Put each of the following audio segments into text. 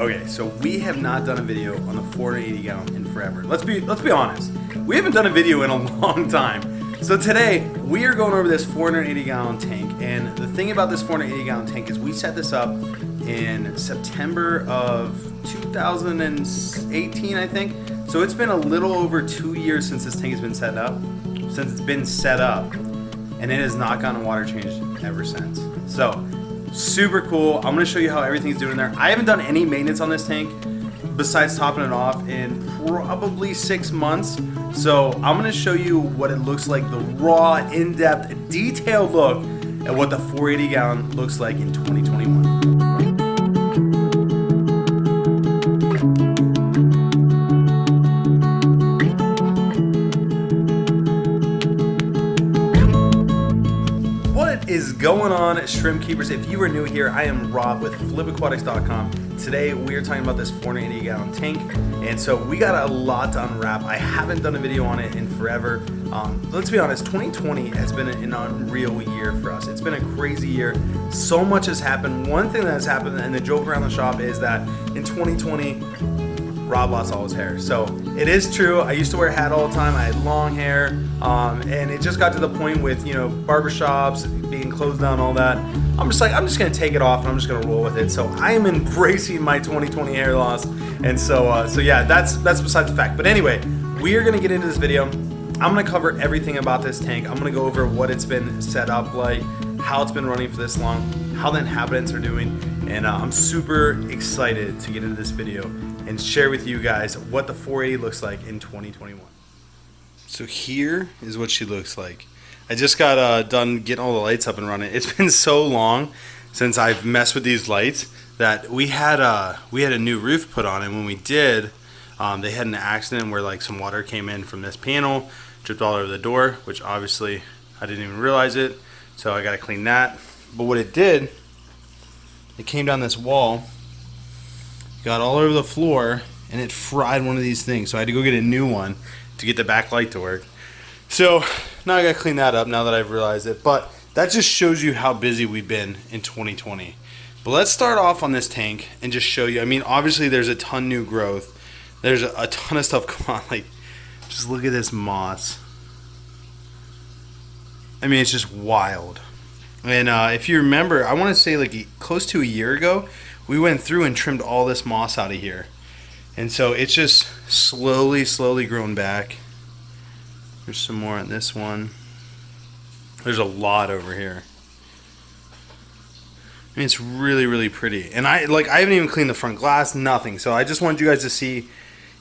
Okay, so we have not done a video on the 480 gallon in forever. Let's be honest. We haven't done a video in a long time. So today we are going over this 480 gallon tank, and the thing about this 480 gallon tank is we set this up in September of 2018, I think. So it's been a little over 2 years since this tank has been set up. And it has not gotten a water change ever since. So super cool. I'm gonna show you how everything's doing in there. I haven't done any maintenance on this tank besides topping it off in probably 6 months. So I'm gonna show you what it looks like, the raw, in-depth, detailed look at what the 480 gallon looks like in 2021. Is going on, shrimp keepers? If you are new here, I am Rob with FlipAquatics.com. Today we are talking about this 480 gallon tank, and so we got a lot to unwrap. I haven't done a video on it in forever. Let's be honest, 2020 has been an unreal year for us. It's been a crazy year. So much has happened. One thing that has happened, and the joke around the shop, is that in 2020 Rob lost all his hair. So it is true. I used to wear a hat all the time. I had long hair, and it just got to the point with, you know, barbershops being closed down, all that. I'm just gonna take it off and I'm just gonna roll with it. So I am embracing my 2020 hair loss, and so yeah, that's besides the fact. But anyway, we are gonna get into this video. I'm gonna cover everything about this tank. I'm gonna go over what it's been set up like, how it's been running for this long, how the inhabitants are doing, and I'm super excited to get into this video and share with you guys what the 480 looks like in 2021. So here is what she looks like. I just got done getting all the lights up and running. It's been so long since I've messed with these lights that we had a new roof put on, and when we did, they had an accident where like some water came in from this panel, dripped all over the door, which obviously I didn't even realize it, so I got to clean that. But what it did, it came down this wall, got all over the floor, and it fried one of these things. So I had to go get a new one to get the backlight to work. So now I gotta clean that up now that I've realized it. But that just shows you how busy we've been in 2020. But let's start off on this tank and just show you. I mean, obviously there's a ton new growth. There's a ton of stuff going on. Like, just look at this moss. I mean, it's just wild. And if you remember, I want to say like close to a year ago, we went through and trimmed all this moss out of here. And so it's just slowly grown back. There's some more on this one. There's a lot over here. I mean, it's really pretty. And I haven't even cleaned the front glass, nothing. So I just wanted you guys to see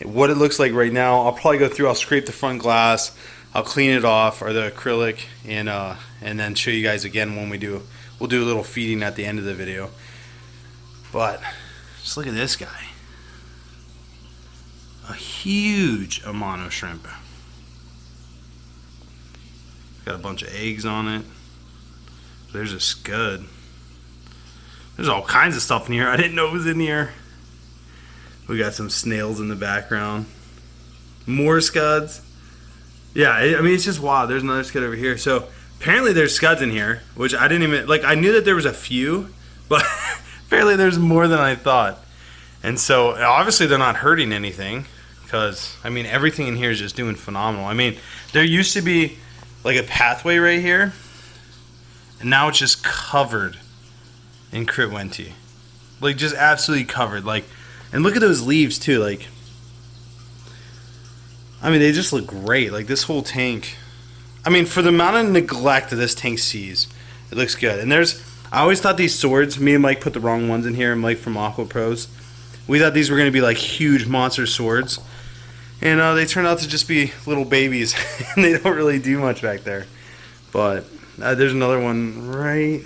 what it looks like right now. I'll probably go through, I'll scrape the front glass, I'll clean it off, or the acrylic, and then show you guys again when we'll do a little feeding at the end of the video. But just look at this guy. A huge amount of shrimp. Got a bunch of eggs on it. There's a scud. There's all kinds of stuff in here. I didn't know it was in here. We got some snails in the background. More scuds. Yeah, I mean, it's just wild. There's another scud over here. So apparently there's scuds in here, which I didn't even, like, I knew that there was a few, but apparently there's more than I thought. And so obviously they're not hurting anything, because I mean, everything in here is just doing phenomenal. I mean, there used to be like a pathway right here, and now it's just covered in Critwenti. Like, just absolutely covered. Like, and look at those leaves too. Like, I mean, they just look great. Like, this whole tank, I mean, for the amount of neglect that this tank sees, it looks good. And I always thought these swords, me and Mike put the wrong ones in here, Mike from Aqua Pros. We thought these were going to be like huge monster swords, and they turned out to just be little babies, and they don't really do much back there. But there's another one right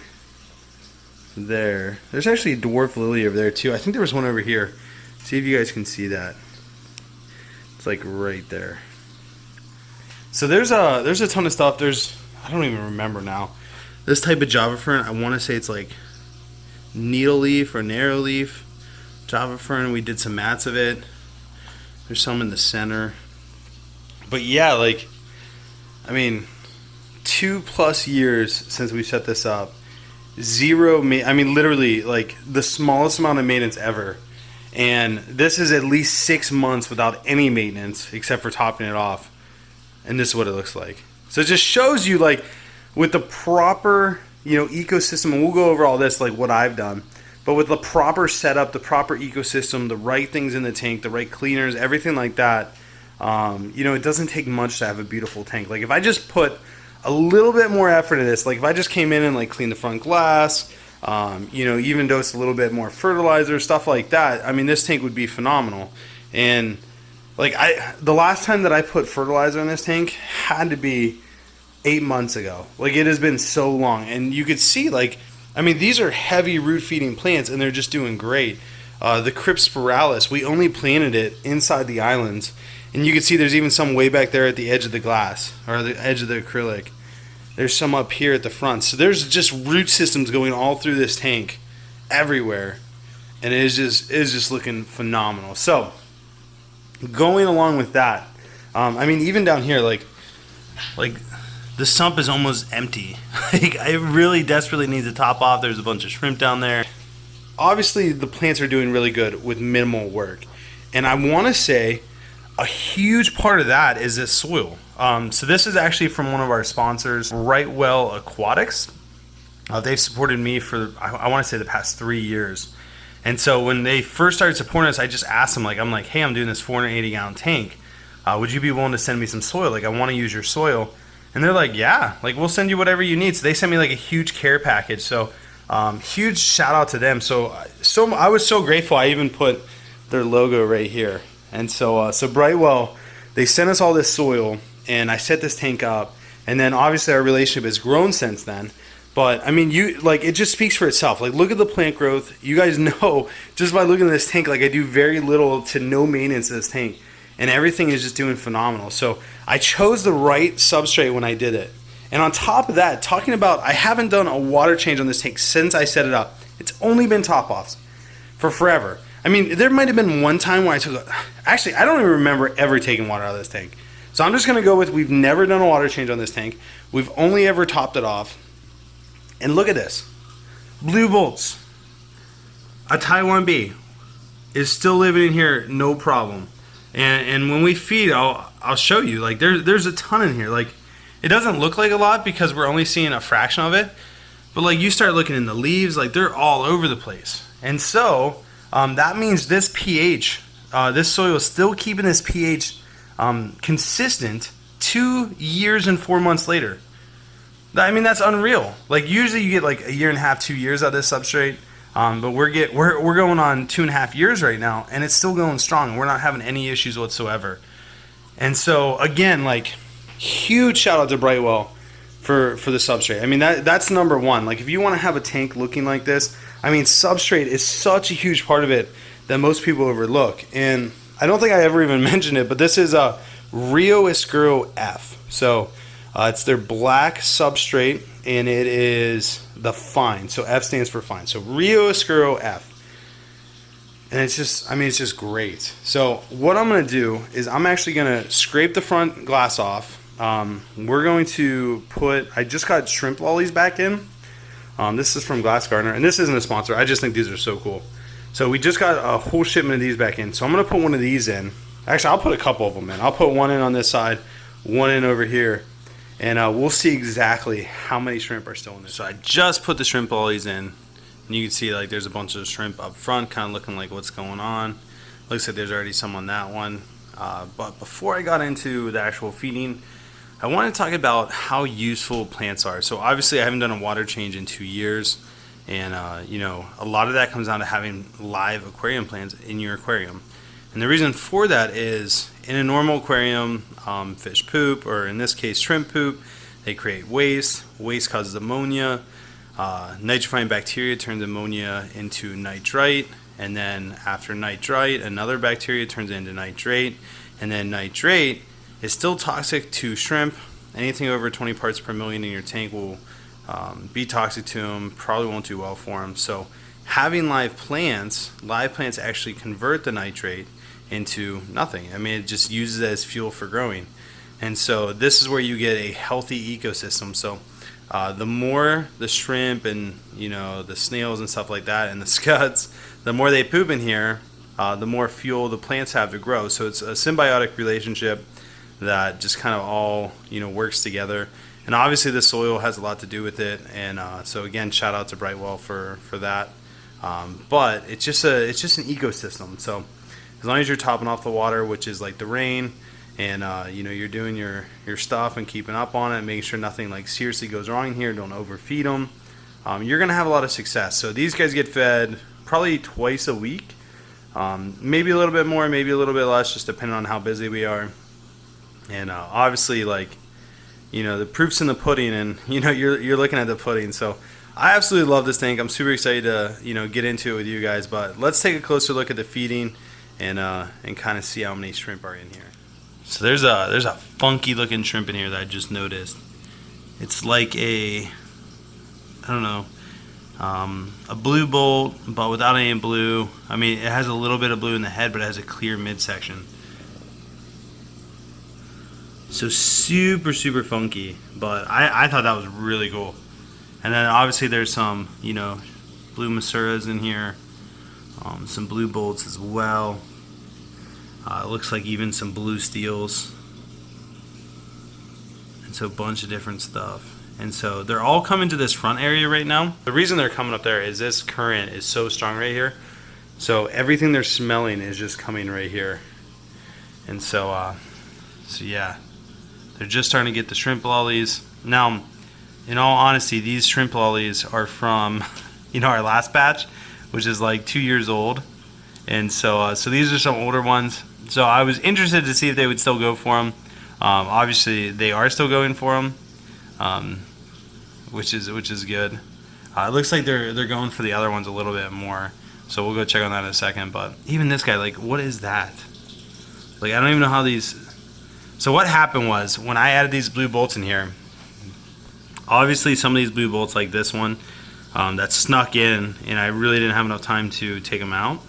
there. There's actually a dwarf lily over there too. I think there was one over here. See if you guys can see that. It's like right there. So there's a ton of stuff. I don't even remember now. This type of Java fern, I want to say it's like needle leaf or narrow leaf Java fern. We did some mats of it. There's some in the center. But yeah, like, I mean, 2+ years since we set this up. I mean, literally, like, the smallest amount of maintenance ever. And this is at least 6 months without any maintenance except for topping it off. And this is what it looks like. So it just shows you, like, with the proper, you know, ecosystem, and we'll go over all this, like what I've done, but with the proper setup, the proper ecosystem, the right things in the tank, the right cleaners, everything like that, you know, it doesn't take much to have a beautiful tank. Like, if I just put a little bit more effort into this, like if I just came in and like cleaned the front glass, you know, even dosed a little bit more fertilizer, stuff like that, I mean, this tank would be phenomenal. And like, the last time that I put fertilizer in this tank had to be 8 months ago. Like, it has been so long, and you could see, like, I mean, these are heavy root feeding plants, and they're just doing great. The Crypspiralis, we only planted it inside the islands, and you can see there's even some way back there at the edge of the glass, or the edge of the acrylic. There's some up here at the front. So there's just root systems going all through this tank, everywhere, and it is just looking phenomenal. So going along with that, I mean, even down here, like the sump is almost empty. Like, I really desperately need to top off. There's a bunch of shrimp down there. Obviously, the plants are doing really good with minimal work. And I want to say a huge part of that is this soil. So this is actually from one of our sponsors, Flip Aquatics. They've supported me for, I want to say, the past 3 years. And so when they first started supporting us, I just asked them, like, I'm like, hey, I'm doing this 480-gallon tank. Would you be willing to send me some soil? Like, I want to use your soil. And they're like, yeah, like, we'll send you whatever you need. So they sent me like a huge care package. So huge shout out to them. So I was so grateful. I even put their logo right here. And so Brightwell, they sent us all this soil, and I set this tank up. And then obviously our relationship has grown since then. But I mean, it just speaks for itself. Like, look at the plant growth. You guys know just by looking at this tank, like, I do very little to no maintenance to this tank, and everything is just doing phenomenal. So I chose the right substrate when I did it. And on top of that, talking about, I haven't done a water change on this tank since I set it up. It's only been top offs for forever. I mean, there might have been one time where I took actually, I don't even remember ever taking water out of this tank. So I'm just going to go with, we've never done a water change on this tank. We've only ever topped it off. And look at this. Blue bolts. A Taiwan bee is still living in here, no problem. And when we feed, I'll show you, like, there's a ton in here. Like, it doesn't look like a lot because we're only seeing a fraction of it, but like, you start looking in the leaves, like, they're all over the place. And so that means this pH, this soil is still keeping this pH consistent 2 years and 4 months later. I mean, that's unreal. Like, usually you get like 1.5 years, 2 years out of this substrate. But we're going on 2.5 years right now, and it's still going strong. We're not having any issues whatsoever. And so again, like, huge shout out to Brightwell for the substrate. I mean, that's number one. Like, if you want to have a tank looking like this, I mean, substrate is such a huge part of it that most people overlook. And I don't think I ever even mentioned it, but this is a Rio Oscuro F. So it's their black substrate, and it is the fine. So F stands for fine. So Rio Oscuro F. And it's just, I mean, it's just great. So what I'm going to do is I'm actually going to scrape the front glass off. We're going to put, I just got shrimp lollies back in. This is from Glass Gardener, and this isn't a sponsor. I just think these are so cool. So we just got a whole shipment of these back in. So I'm going to put one of these in. Actually, I'll put a couple of them in. I'll put one in on this side, one in over here. And we'll see exactly how many shrimp are still in there. So I just put the shrimp lollies in. And you can see, like, there's a bunch of shrimp up front, kind of looking like what's going on. Looks like there's already some on that one. But before I got into the actual feeding, I want to talk about how useful plants are. So obviously I haven't done a water change in 2 years. And, you know, a lot of that comes down to having live aquarium plants in your aquarium. And the reason for that is, in a normal aquarium, fish poop, or in this case shrimp poop, they create waste. Waste causes ammonia. Nitrifying bacteria turns ammonia into nitrite, and then after nitrite, another bacteria turns it into nitrate, and then nitrate is still toxic to shrimp. Anything over 20 parts per million in your tank will be toxic to them, probably won't do well for them. So having live plants actually convert the nitrate into nothing. I mean, it just uses it as fuel for growing. And so this is where you get a healthy ecosystem. So the more the shrimp and, you know, the snails and stuff like that and the scuds, the more they poop in here, the more fuel the plants have to grow. So it's a symbiotic relationship that just kind of all, you know, works together. And obviously the soil has a lot to do with it. And so again, shout out to Brightwell for that. But it's just an ecosystem. So as long as you're topping off the water, which is like the rain, and you know, you're doing your stuff and keeping up on it, making sure nothing like seriously goes wrong in here, don't overfeed them, you're gonna have a lot of success. So these guys get fed probably twice a week, maybe a little bit more, maybe a little bit less, just depending on how busy we are. And obviously, like, you know, the proof's in the pudding, and you know, you're looking at the pudding. So I absolutely love this tank. I'm super excited to, you know, get into it with you guys. But let's take a closer look at the feeding and kind of see how many shrimp are in here. So there's a funky looking shrimp in here that I just noticed. It's like I don't know, a blue bolt, but without any blue. I mean, it has a little bit of blue in the head, but it has a clear midsection. So super, super funky, but I thought that was really cool. And then obviously there's some, you know, blue Masuras in here, some blue bolts as well. It looks like even some blue steels. And so a bunch of different stuff. And so they're all coming to this front area right now. The reason they're coming up there is this current is so strong right here. So everything they're smelling is just coming right here. And so, so yeah, they're just starting to get the shrimp lollies. Now, in all honesty, these shrimp lollies are from, you know, our last batch, which is like 2 years old. And so, so these are some older ones. So I was interested to see if they would still go for them. Obviously, they are still going for them, which is good. It looks like they're going for the other ones a little bit more. So we'll go check on that in a second. But even this guy, like, what is that? Like, I don't even know how these. So what happened was when I added these blue bolts in here. Obviously, some of these blue bolts, like this one, that snuck in, and I really didn't have enough time to take them out.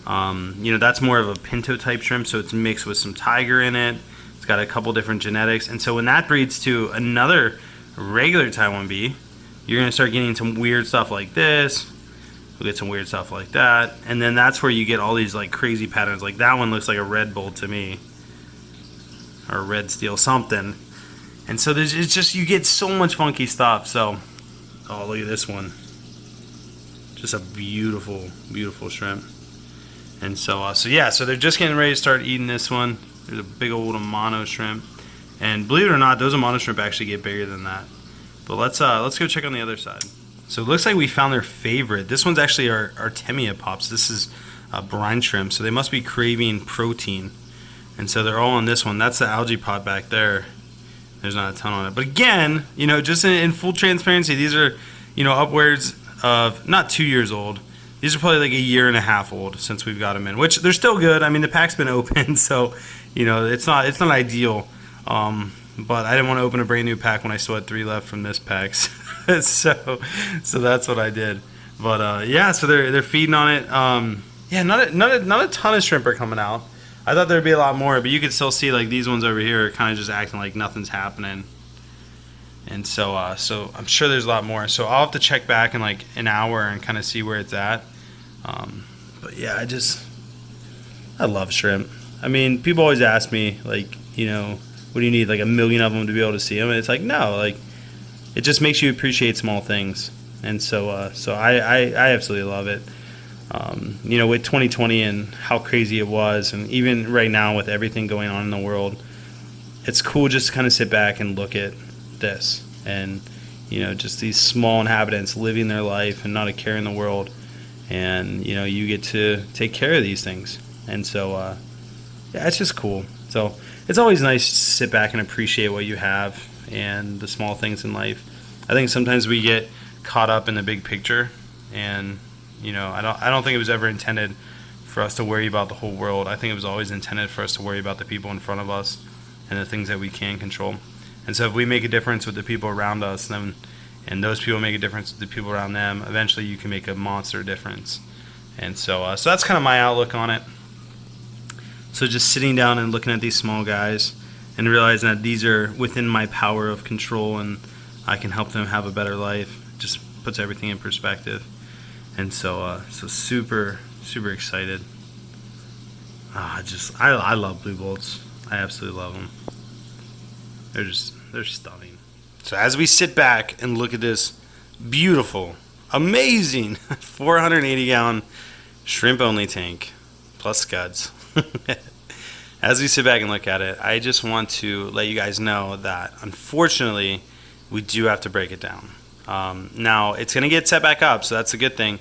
You know, that's more of a pinto type shrimp, so it's mixed with some tiger in it. It's got a couple different genetics, and so when that breeds to another regular Taiwan bee, you're gonna start getting some weird stuff like this. We'll get some weird stuff like that, and then that's where you get all these like crazy patterns. Like that one looks like a red bolt to me, or a red steel something. And so it's just, you get so much funky stuff. So, oh, look at this one. Just a beautiful, beautiful shrimp. And so, so yeah, so they're just getting ready to start eating this one. There's a big old Amano shrimp. And believe it or not, those Amano shrimp actually get bigger than that. But let's go check on the other side. So it looks like we found their favorite. This one's actually our Artemia pups. This is brine shrimp. So they must be craving protein. And so they're all on this one. That's the algae pot back there. There's not a ton on it. But again, you know, just in full transparency, these are, you know, upwards of not 2 years old. These are probably like 1.5 years old since we've got them in, which they're still good. I mean, the pack's been open, so, you know, it's not ideal. But I didn't want to open a brand new pack when I still had 3 left from this pack. so that's what I did. But yeah, so they're feeding on it. Yeah, not a ton of shrimp are coming out. I thought there'd be a lot more, but you could still see like these ones over here are kind of just acting like nothing's happening. And so so I'm sure there's a lot more. So I'll have to check back in like an hour and kind of see where it's at. But yeah, I love shrimp. I mean, people always ask me like, you know, what do you need, like 1 million of them to be able to see them? And it's like, no, like it just makes you appreciate small things. And so so I absolutely love it. You know, with 2020 and how crazy it was, and even right now with everything going on in the world, it's cool just to kind of sit back and look at this, and you know, just these small inhabitants living their life and not a care in the world, and you know, you get to take care of these things, and so yeah, it's just cool. So it's always nice to sit back and appreciate what you have and the small things in life. I think sometimes we get caught up in the big picture, and you know, I don't think it was ever intended for us to worry about the whole world. I think it was always intended for us to worry about the people in front of us and the things that we can control. And so if we make a difference with the people around us, then, and those people make a difference with the people around them, eventually you can make a monster difference. And so so that's kind of my outlook on it. So just sitting down and looking at these small guys and realizing that these are within my power of control and I can help them have a better life just puts everything in perspective. And so so super excited. I love blue bolts. I absolutely love them. They're stunning. So as we sit back and look at this beautiful, amazing 480 gallon shrimp only tank plus scuds. As we sit back and look at it, I just want to let you guys know that unfortunately we do have to break it down. Now it's going to get set back up, so that's a good thing.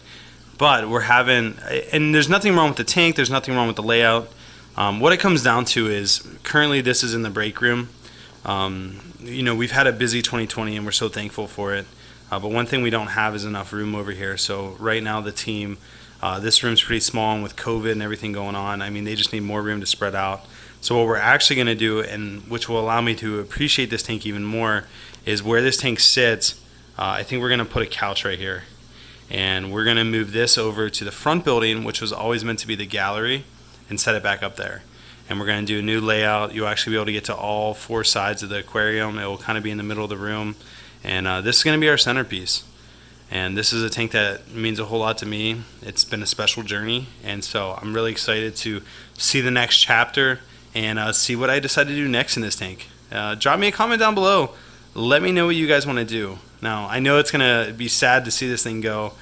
But we're having, and there's nothing wrong with the tank, there's nothing wrong with the layout. What it comes down to is currently this is in the break room. You know, we've had a busy 2020 and we're so thankful for it. But one thing we don't have is enough room over here. So right now the team, this room's pretty small, and with COVID and everything going on, I mean, they just need more room to spread out. So what we're actually going to do, and which will allow me to appreciate this tank even more, is where this tank sits, I think we're going to put a couch right here. And we're going to move this over to the front building, which was always meant to be the gallery, and set it back up there. And we're going to do a new layout. You'll actually be able to get to all 4 sides of the aquarium. It will kind of be in the middle of the room. And this is going to be our centerpiece. And this is a tank that means a whole lot to me. It's been a special journey. And so I'm really excited to see the next chapter and see what I decide to do next in this tank. Drop me a comment down below. Let me know what you guys want to do. Now, I know it's going to be sad to see this thing go,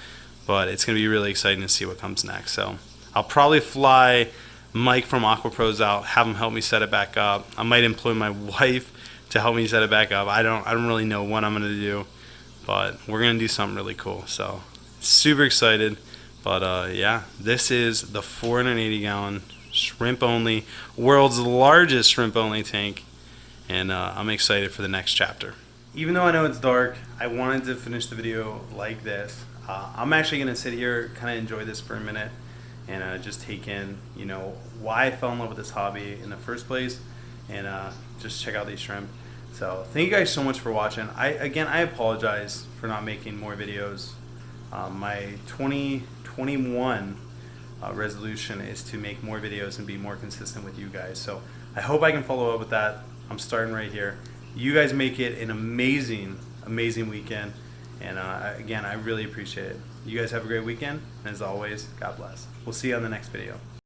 but it's going to be really exciting to see what comes next. So I'll probably fly Mike from Aqua Pros out, have him help me set it back up. I might employ my wife to help me set it back up. I don't really know what I'm going to do, but we're going to do something really cool. So super excited. But yeah, this is the 480 gallon shrimp only, world's largest shrimp only tank. And I'm excited for the next chapter. Even though I know it's dark, I wanted to finish the video like this. I'm actually going to sit here, kind of enjoy this for a minute, and just take in, you know, why I fell in love with this hobby in the first place, and just check out these shrimp. So thank you guys so much for watching. I apologize for not making more videos. My 2021 resolution is to make more videos and be more consistent with you guys. So I hope I can follow up with that. I'm starting right here. You guys make it an amazing, amazing weekend. And again, I really appreciate it. You guys have a great weekend. And as always, God bless. We'll see you on the next video.